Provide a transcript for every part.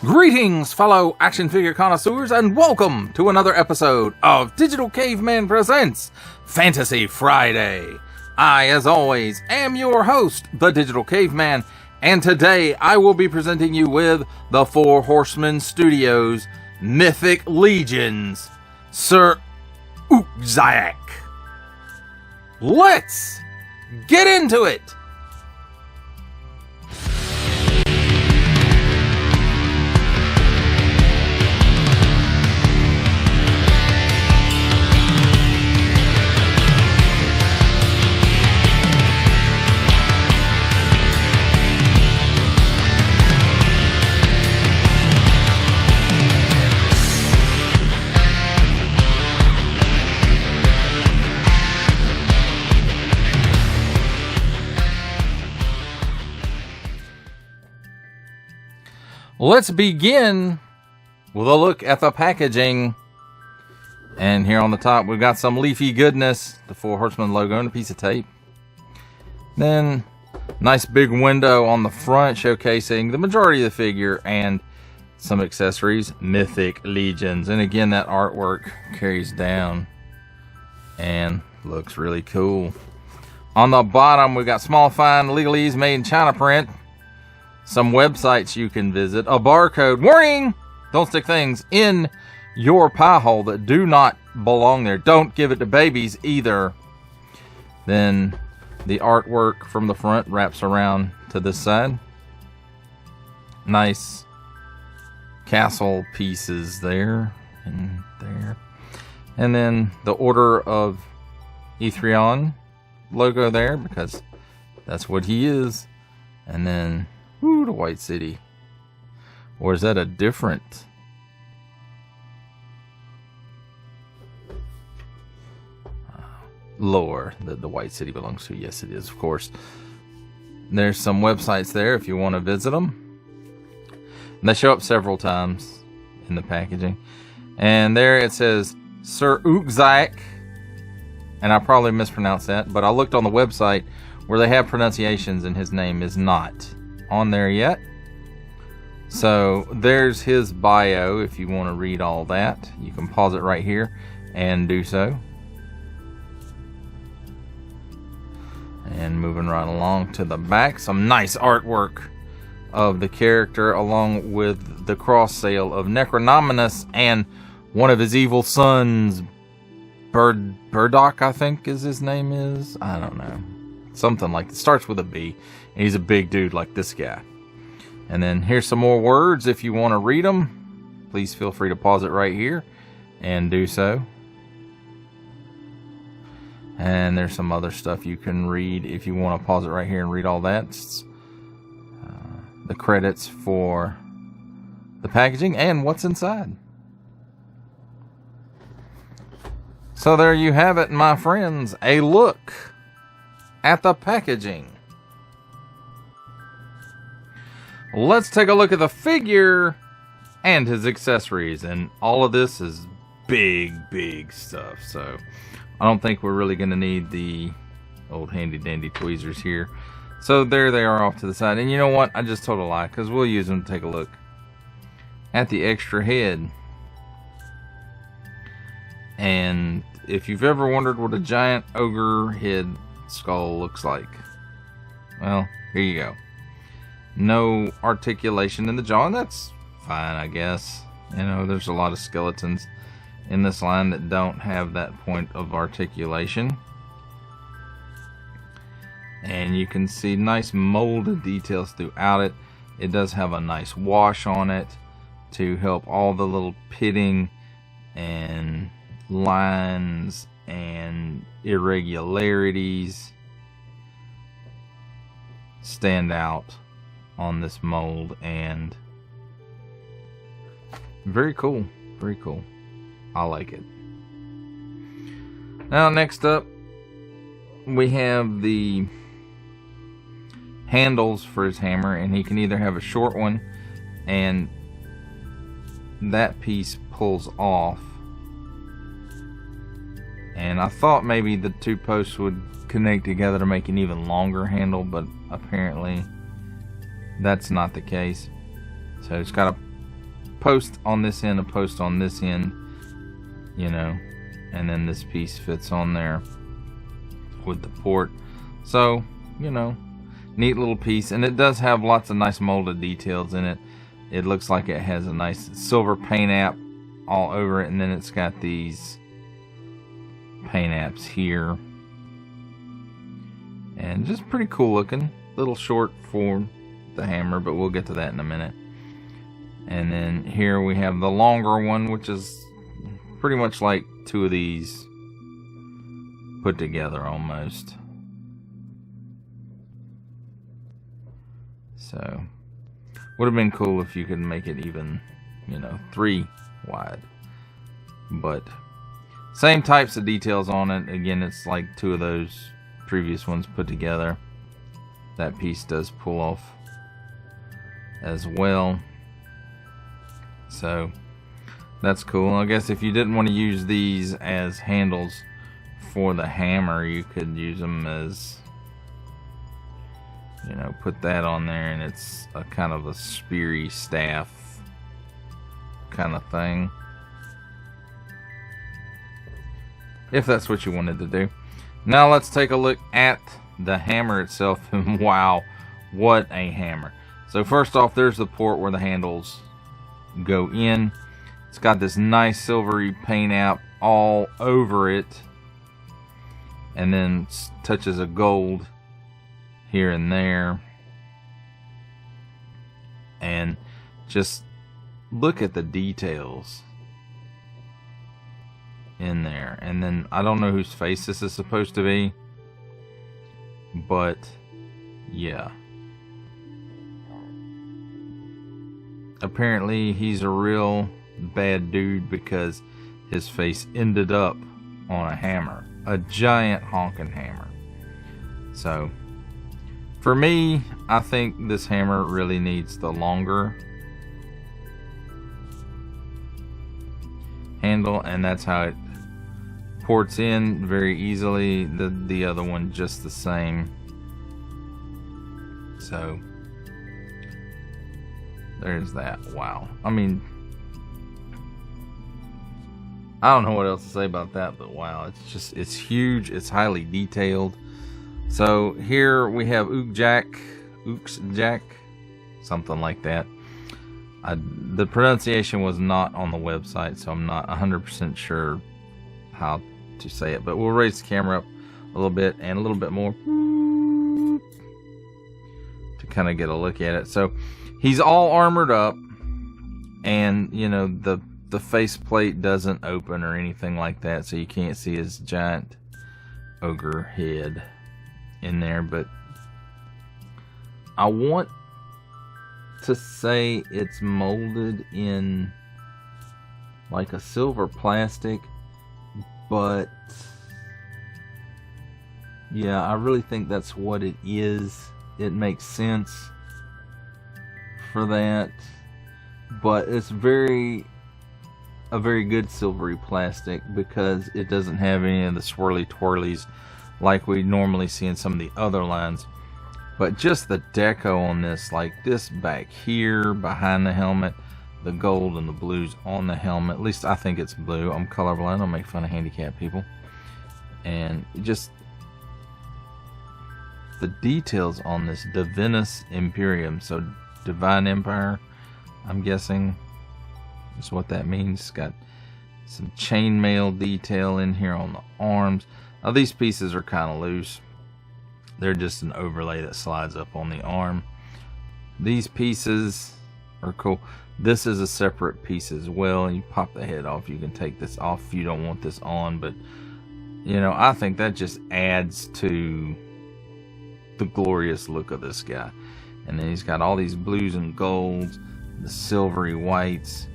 Greetings, fellow action figure connoisseurs, and welcome to another episode of Digital Caveman Presents Fantasy Friday. I, as always, am your host, the Digital Caveman, and today I will be presenting you with the Four Horsemen Studios Mythic Legions Sir Ucczajk. Let's get into it! Let's begin with a look at the packaging. And here on the top, we've got some leafy goodness, the Four Horsemen logo and a piece of tape. Then, nice big window on the front showcasing the majority of the figure and some accessories, Mythic Legions. And again, that artwork carries down and looks really cool. On the bottom, we've got small fine legalese made in China print. Some websites you can visit. A barcode. Warning! Don't stick things in your pie hole that do not belong there. Don't give it to babies either. Then the artwork from the front wraps around to this side. Nice castle pieces there and there. And then the Order of Etherion logo there because that's what he is. And then the White City. Or is that a different? Lore that the White City belongs to? Yes, it is, of course. There's some websites there if you want to visit them. And they show up several times in the packaging. And there it says Sir Ucczajk. And I probably mispronounced that, but I looked on the website where they have pronunciations and his name is not on there yet. So there's his bio if you want to read all that. You can pause it right here and do so. And moving right along to the back, some nice artwork of the character along with the cross sale of Necronominus and one of his evil sons, Burdock, I think is his name is. I don't know. Something like that. Starts with a B. And he's a big dude like this guy. And then here's some more words. If you want to read them, please feel free to pause it right here and do so. And there's some other stuff you can read if you want to pause it right here and read all that. The credits for the packaging and what's inside. So there you have it, my friends. A look at the packaging. Let's take a look at the figure and his accessories. And all of this is big stuff. So I don't think we're really going to need the old handy dandy tweezers here. So there they are off to the side. And you know what? I just told a lie because we'll use them to take a look at the extra head. And if you've ever wondered what a giant ogre head skull looks like, well, here you go. No articulation in the jaw, and that's fine, I guess. You know, there's a lot of skeletons in this line that don't have that point of articulation. And you can see nice molded details throughout it. It does have a nice wash on it to help all the little pitting and lines and irregularities stand out on this mold. And very cool, very cool. I like it. Now next up we have the handles for his hammer, and he can either have a short one and that piece pulls off, and I thought maybe the two posts would connect together to make an even longer handle, but apparently that's not the case. So it's got a post on this end, a post on this end, you know, and then this piece fits on there with the port. So, you know, neat little piece, and it does have lots of nice molded details in it. It looks like it has a nice silver paint app all over it, and then it's got these paint apps here, and just pretty cool looking. Little short for the hammer, but we'll get to that in a minute. And then here we have the longer one, which is pretty much like two of these put together almost. So would have been cool if you could make it even, you know, 3 wide. But same types of details on it. Again, it's like two of those previous ones put together. That piece does pull off as well. So that's cool. I guess if you didn't want to use these as handles for the hammer, you could use them as, you know, put that on there, and it's a kind of a speary staff kind of thing, if that's what you wanted to do. Now let's take a look at the hammer itself, and wow, what a hammer. So first off, there's the port where the handles go in. It's got this nice silvery paint app all over it, and then touches of gold here and there. And just look at the details in there. And then I don't know whose face this is supposed to be, but yeah, apparently he's a real bad dude, because his face ended up on a hammer, a giant honking hammer. So for me, I think this hammer really needs the longer handle, and that's how it ports in very easily. The other one just the same. So there's that. Wow. I mean, I don't know what else to say about that, but wow, it's huge. It's highly detailed. So here we have Ucczajk, something like that. The pronunciation was not on the website, so I'm not 100% sure how to say it, but we'll raise the camera up a little bit and a little bit more to kind of get a look at it. So he's all armored up, and you know, the faceplate doesn't open or anything like that, so you can't see his giant ogre head in there. But I want to say it's molded in like a silver plastic, but yeah, I really think that's what it is. It makes sense for that, but it's a very good silvery plastic, because it doesn't have any of the swirly twirlies like we normally see in some of the other lines. But just the deco on this, like this back here behind the helmet, the gold and the blues on the helmet, at least I think it's blue. I'm colorblind, I'll make fun of handicapped people. And just the details on this Divinus Imperium, so Divine Empire, I'm guessing is what that means. It's got some chainmail detail in here on the arms. Now these pieces are kind of loose. They're just an overlay that slides up on the arm. These pieces are cool. This is a separate piece as well. You pop the head off. You can take this off if you don't want this on. But, you know, I think that just adds to the glorious look of this guy. And then he's got all these blues and golds, the silvery whites,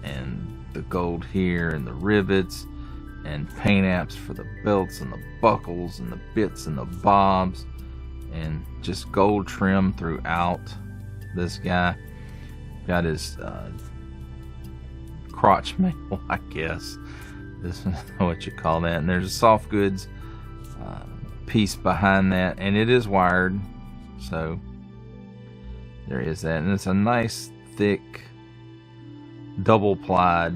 and the gold here, and the rivets, and paint apps for the belts and the buckles and the bits and the bobs, and just gold trim throughout this guy. Got his crotch mail, I guess is what you call that. And there's a soft goods piece behind that, and it is wired, so There is that, and it's a nice thick double plied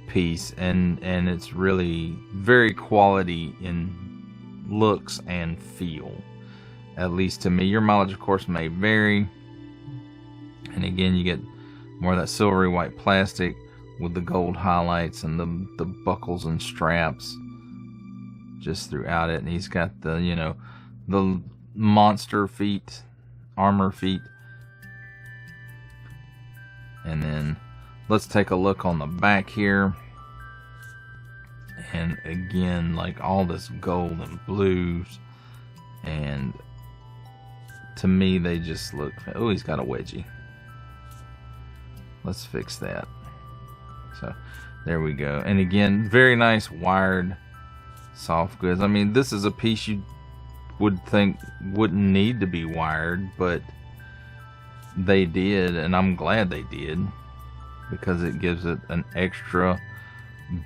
piece, and it's really very quality in looks and feel, at least to me. Your mileage of course may vary, and again you get more of that silvery white plastic with the gold highlights and the buckles and straps just throughout it. And he's got the, you know, the monster feet, armor feet. And then let's take a look on the back here. And again, like all this gold and blues, and to me they just look, oh, he's got a wedgie. Let's fix that. So there we go. And again, very nice wired soft goods. I mean, this is a piece you would think wouldn't need to be wired, but they did, and I'm glad they did, because it gives it an extra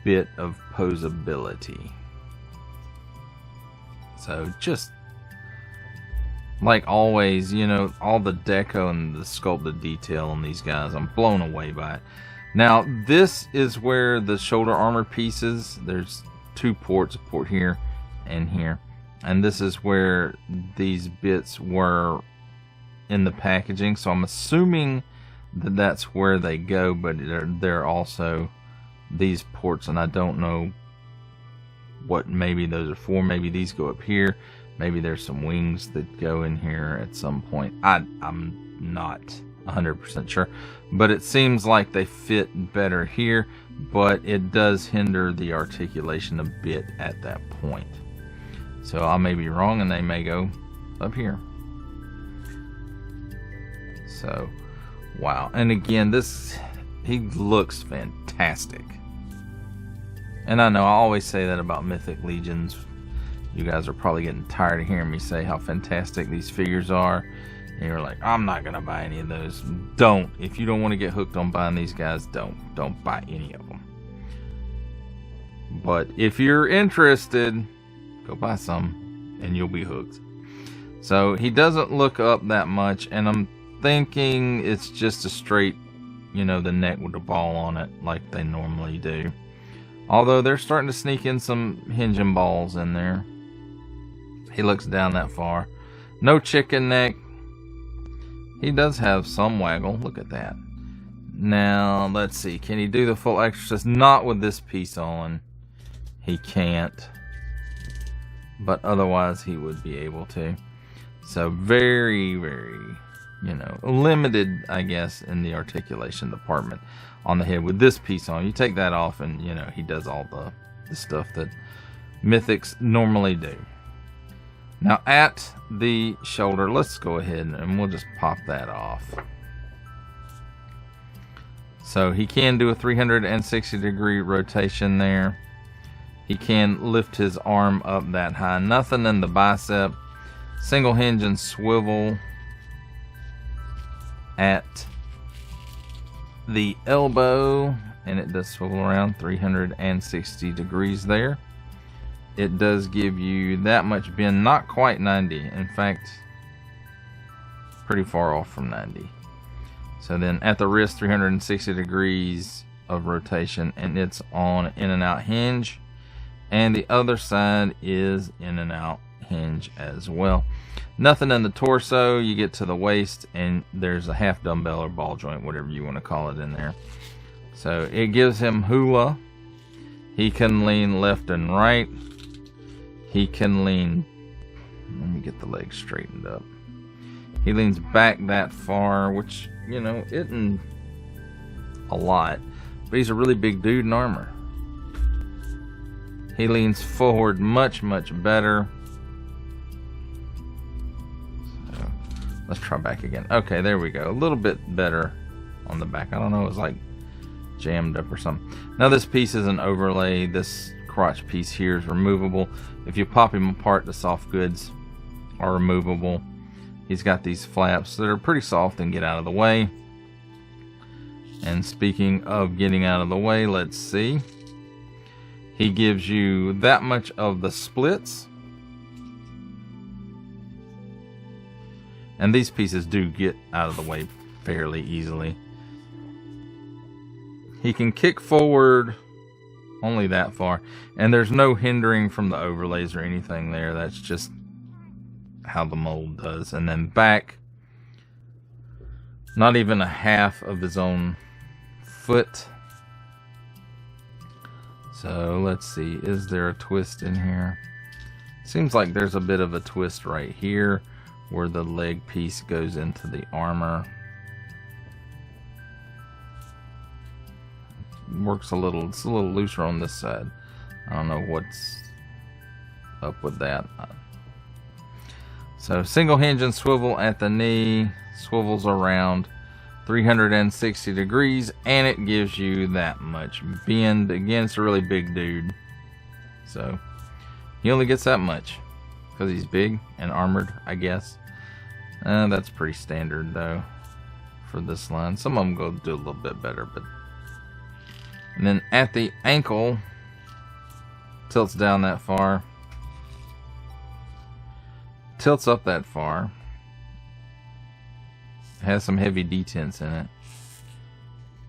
bit of posability. So just like always, you know, all the deco and the sculpted detail on these guys, I'm blown away by it. Now this is where the shoulder armor pieces, there's two ports, a port here and here, and this is where these bits were in the packaging, so I'm assuming that that's where they go, but they're also these ports, and I don't know what maybe those are for. Maybe these go up here, maybe there's some wings that go in here at some point. I'm not 100% sure, but it seems like they fit better here, but it does hinder the articulation a bit at that point. So I may be wrong, and they may go up here. So wow. And again, this, he looks fantastic. And I know I always say that about Mythic Legions. You guys are probably getting tired of hearing me say how fantastic these figures are, and you're like, I'm not gonna buy any of those. Don't. If you don't want to get hooked on buying these guys, don't buy any of them. But if you're interested, go buy some and you'll be hooked. So he doesn't look up that much, and I'm thinking it's just a straight, you know, the neck with the ball on it like they normally do. Although they're starting to sneak in some hinging balls in there. He looks down that far. No chicken neck. He does have some waggle. Look at that. Now, let's see. Can he do the full exorcist? Not with this piece on. He can't. But otherwise, he would be able to. So, very, very, you know, limited, I guess, in the articulation department on the head with this piece on. You take that off and, you know, he does all the stuff that Mythics normally do. Now at the shoulder, let's go ahead and we'll just pop that off. So he can do a 360 degree rotation there. He can lift his arm up that high. Nothing in the bicep. Single hinge and swivel at the elbow, and it does swivel around 360 degrees there. It does give you that much bend, not quite 90, in fact pretty far off from 90. So then at the wrist, 360 degrees of rotation, and it's on in and out hinge, and the other side is in and out hinge as well. Nothing in the torso. You get to the waist and there's a half dumbbell or ball joint, whatever you want to call it, in there. So it gives him hula. He can lean left and right. He can lean, let me get the legs straightened up. He leans back that far, which, you know, isn't a lot, but he's a really big dude in armor. He leans forward much, much better. So let's try back again. Okay, there we go. A little bit better on the back. I don't know, it was like jammed up or something. Now this piece is an overlay. This crotch piece here is removable. If you pop him apart, the soft goods are removable. He's got these flaps that are pretty soft and get out of the way. And speaking of getting out of the way, let's see. He gives you that much of the splits. And these pieces do get out of the way fairly easily. He can kick forward only that far. And there's no hindering from the overlays or anything there. That's just how the mold does. And then back, not even a half of his own foot. So let's see, is there a twist in here? Seems like there's a bit of a twist right here where the leg piece goes into the armor. Works a little, it's a little looser on this side. I don't know what's up with that. So single hinge and swivel at the knee, swivels around 360 degrees, and it gives you that much bend. Again, it's a really big dude, so he only gets that much because he's big and armored, I guess. That's pretty standard though for this line. Some of them go do a little bit better, but and then at the ankle, tilts down that far, tilts up that far. Has some heavy detents in it.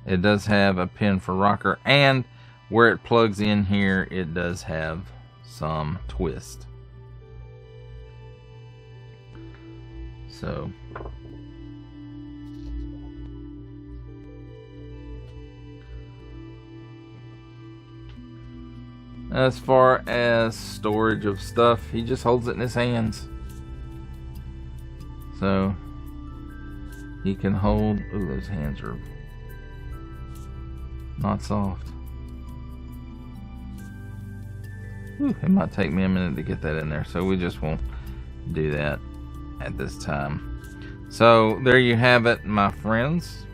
It does have a pin for rocker, and where it plugs in here, it does have some twist. So as far as storage of stuff, he just holds it in his hands. So he can hold... Ooh, those hands are not soft. Ooh, it might take me a minute to get that in there, so we just won't do that at this time. So there you have it, my friends.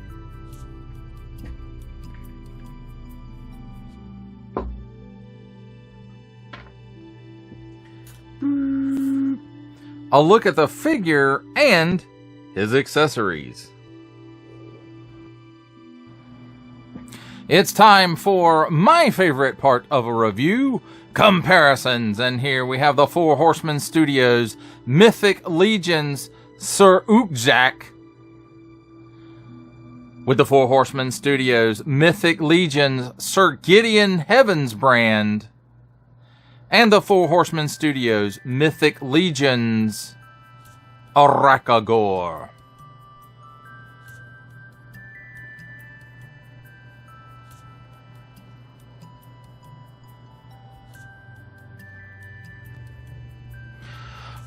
A look at the figure and his accessories. It's time for my favorite part of a review, comparisons. And here we have the Four Horsemen Studios Mythic Legions Sir Ucczajk with the Four Horsemen Studios Mythic Legions Sir Gideon Heavensbrand and the Four Horsemen Studios Mythic Legions Arakagor.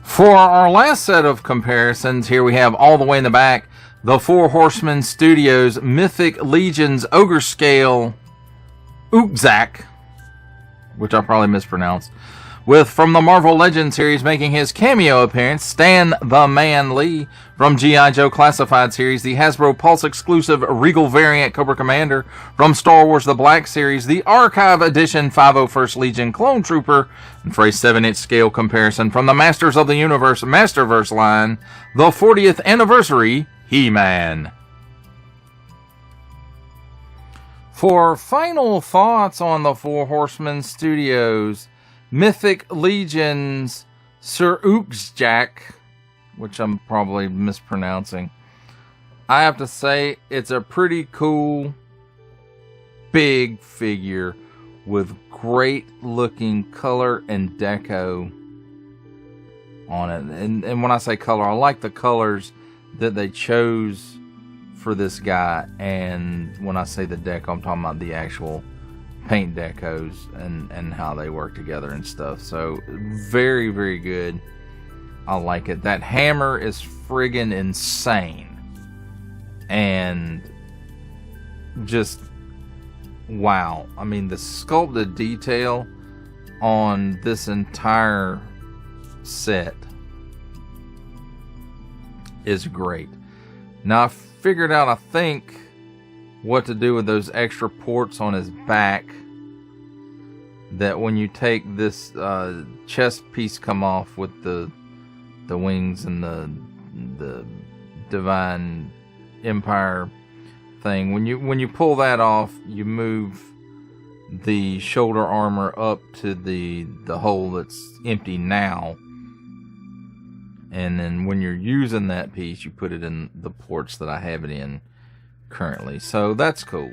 For our last set of comparisons, here we have all the way in the back, the Four Horsemen Studios Mythic Legions Ogre Scale Ucczajk, which I probably mispronounced, with from the Marvel Legends series making his cameo appearance, Stan the Man Lee. From G.I. Joe Classified series, the Hasbro Pulse exclusive Regal variant Cobra Commander. From Star Wars The Black series, the Archive Edition 501st Legion Clone Trooper. And for a 7-inch scale comparison, from the Masters of the Universe Masterverse line, the 40th Anniversary He-Man. For final thoughts on the Four Horsemen Studios Mythic Legions Sir Ucczajk, which I'm probably mispronouncing, I have to say it's a pretty cool big figure with great looking color and deco on it. And when I say color, I like the colors that they chose for this guy. And when I say the deco, I'm talking about the actual paint decos and how they work together and stuff. So very, very good. I like it. That hammer is friggin' insane. And just wow. I mean, the sculpted detail on this entire set is great. Now I figured out, I think, what to do with those extra ports on his back, that when you take this chest piece come off with the wings and the Divine Empire thing, when you pull that off, you move the shoulder armor up to the hole that's empty now, And then when you're using that piece, you put it in the ports that I have it in currently. So that's cool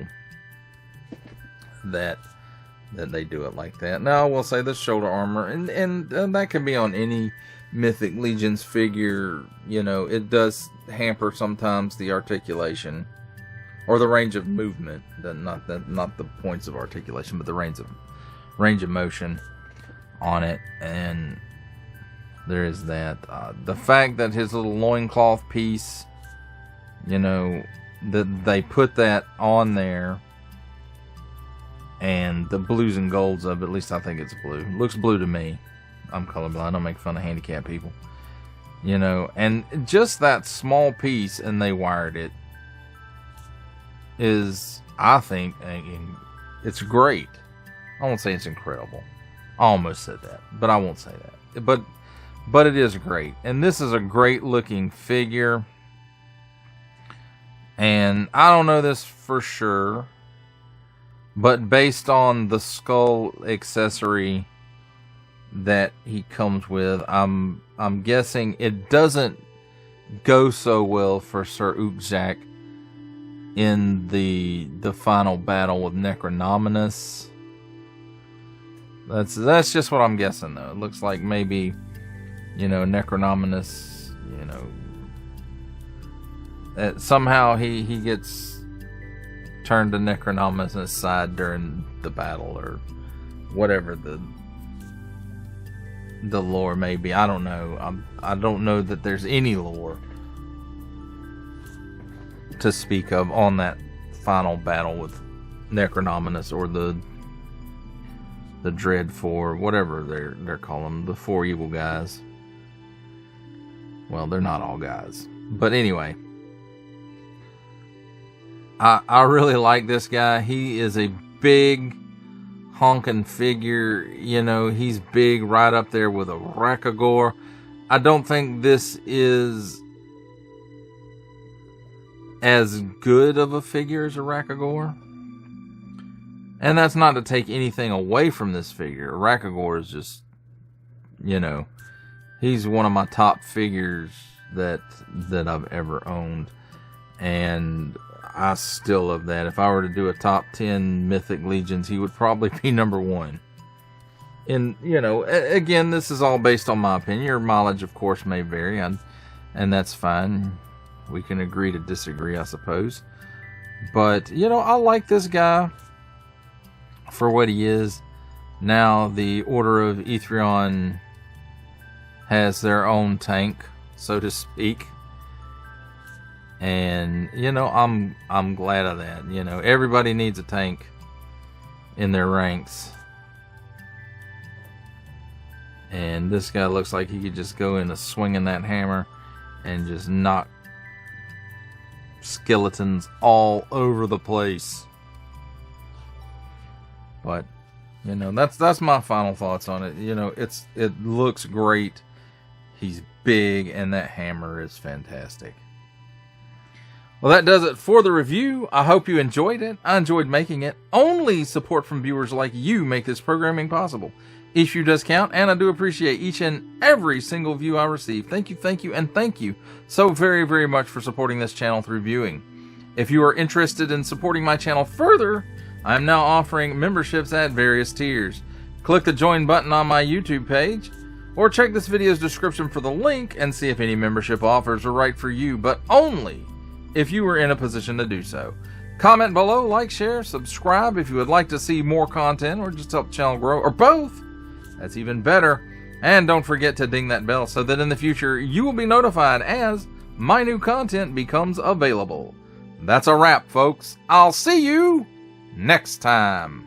that they do it like that. Now I will say the shoulder armor, and that can be on any Mythic Legions figure. You know, it does hamper sometimes the articulation or the range of movement. Not the points of articulation, but the range of motion on it. And there is that. The fact that his little loincloth piece, you know, that they put that on there, and the blues and golds of it, at least I think it's blue. It looks blue to me. I'm colorblind. I don't make fun of handicapped people. You know, and just that small piece, and they wired it, is, I think, it's great. I won't say it's incredible. I almost said that, but I won't say that. But it is great. And this is a great looking figure. And I don't know this for sure, but based on the skull accessory that he comes with, I'm guessing it doesn't go so well for Sir Ucczajk in the final battle with Necronominus. That's just what I'm guessing, though. It looks like maybe, you know, Necronominus, you know, somehow he gets turned to Necronominus' side during the battle, or whatever the lore may be. I don't know. I don't know that there's any lore to speak of on that final battle with Necronominus, or the Dread Four, whatever they're calling them, the four evil guys. Well, they're not all guys, but anyway, I really like this guy. He is a big honking figure. You know, he's big, right up there with a Rakagor. I don't think this is as good of a figure as a Rakagor. And that's not to take anything away from this figure. Rakagor is just, you know, he's one of my top figures that I've ever owned. And I still love that. If I were to do a top 10 Mythic Legions, he would probably be number 1. And, you know, again, this is all based on my opinion. Your mileage, of course, may vary, and that's fine. We can agree to disagree, I suppose. But, you know, I like this guy for what he is. Now, the Order of Etherion has their own tank, so to speak. And, you know, I'm glad of that. You know, everybody needs a tank in their ranks. And this guy looks like he could just go into swinging that hammer and just knock skeletons all over the place. But, you know, that's my final thoughts on it. You know, it looks great. He's big, and that hammer is fantastic. Well, that does it for the review. I hope you enjoyed it. I enjoyed making it. Only support from viewers like you make this programming possible. Each view does count, and I do appreciate each and every single view I receive. Thank you, and thank you so very, very much for supporting this channel through viewing. If you are interested in supporting my channel further, I am now offering memberships at various tiers. Click the join button on my YouTube page, or check this video's description for the link and see if any membership offers are right for you, but only if you are in a position to do so. Comment below, like, share, subscribe if you would like to see more content or just help the channel grow, or both. That's even better. And don't forget to ding that bell so that in the future you will be notified as my new content becomes available. That's a wrap, folks. I'll see you next time.